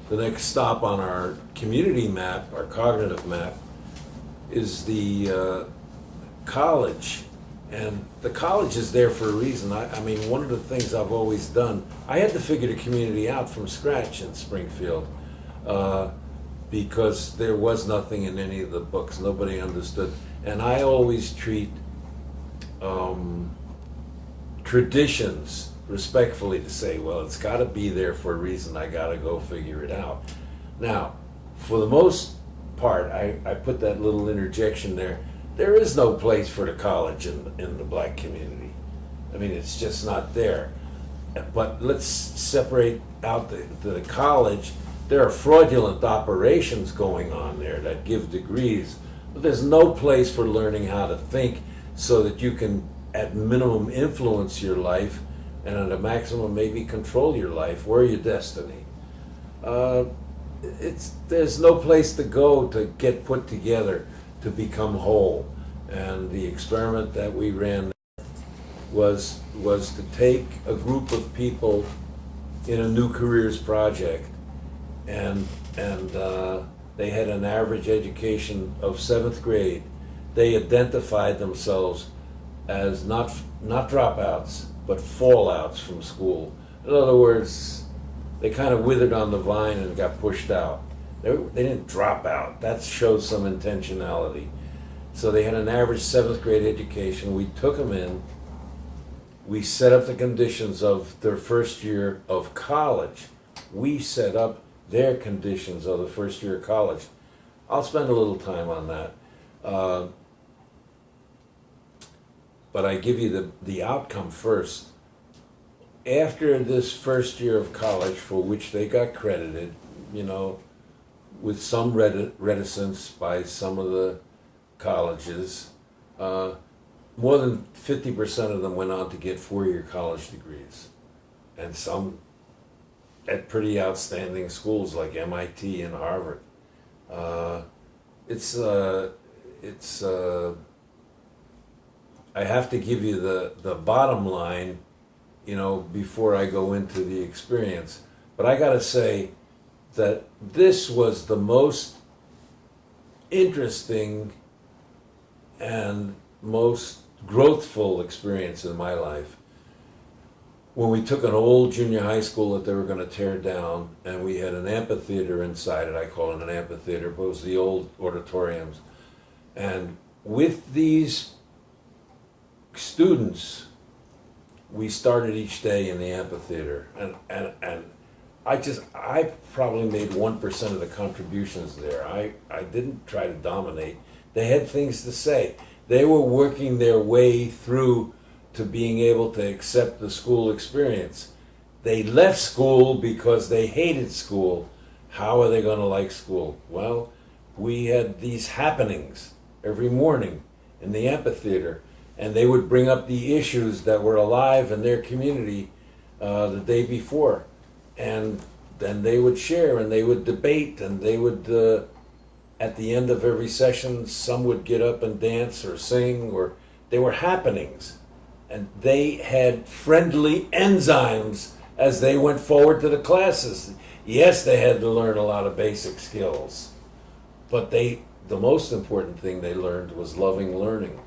the next stop on our community map, our cognitive map, is the college. And the college is there for a reason. I mean, one of the things I've always done, I had to figure the community out from scratch in Springfield because there was nothing in any of the books. Nobody understood. And I always treat traditions respectfully to say, well, it's got to be there for a reason. I got to go figure it out. Now, for the most part, I put that little interjection there. There is no place for the college in the black community. I mean, it's just not there. But let's separate out the college. There are fraudulent operations going on there that give degrees. But there's no place for learning how to think so that you can, at minimum, influence your life, and at a maximum, maybe control your life or your destiny. There's no place to go to get put together to become whole. And the experiment that we ran was to take a group of people in a new careers project, and they had an average education of 7th grade. They identified themselves as not dropouts, but fallouts from school. In other words, they kind of withered on the vine and got pushed out. They didn't drop out. That shows some intentionality. So they had an average 7th grade education. We took them in. We set up the conditions of their first year of college. We set up their conditions of the first year of college. I'll spend a little time on that. But I give you the outcome first. After this first year of college, for which they got credited, with some reticence by some of the colleges, more than 50% of them went on to get 4-year college degrees, and some at pretty outstanding schools like MIT and Harvard. I have to give you the bottom line, before I go into the experience. But I gotta say that this was the most interesting and most growthful experience in my life. When we took an old junior high school that they were going to tear down, and we had an amphitheater inside it. I call it an amphitheater, but it was the old auditoriums. And with these students, we started each day in the amphitheater, and I probably made 1% of the contributions there. I didn't try to dominate. They had things to say. They were working their way through to being able to accept the school experience. They left school because they hated school. How are they going to like school? Well, we had these happenings every morning in the amphitheater, and they would bring up the issues that were alive in their community the day before. And then they would share, and they would debate, and they would, at the end of every session, some would get up and dance or sing, or they were happenings. And they had friendly enzymes as they went forward to the classes. Yes, they had to learn a lot of basic skills, but the most important thing they learned was loving learning.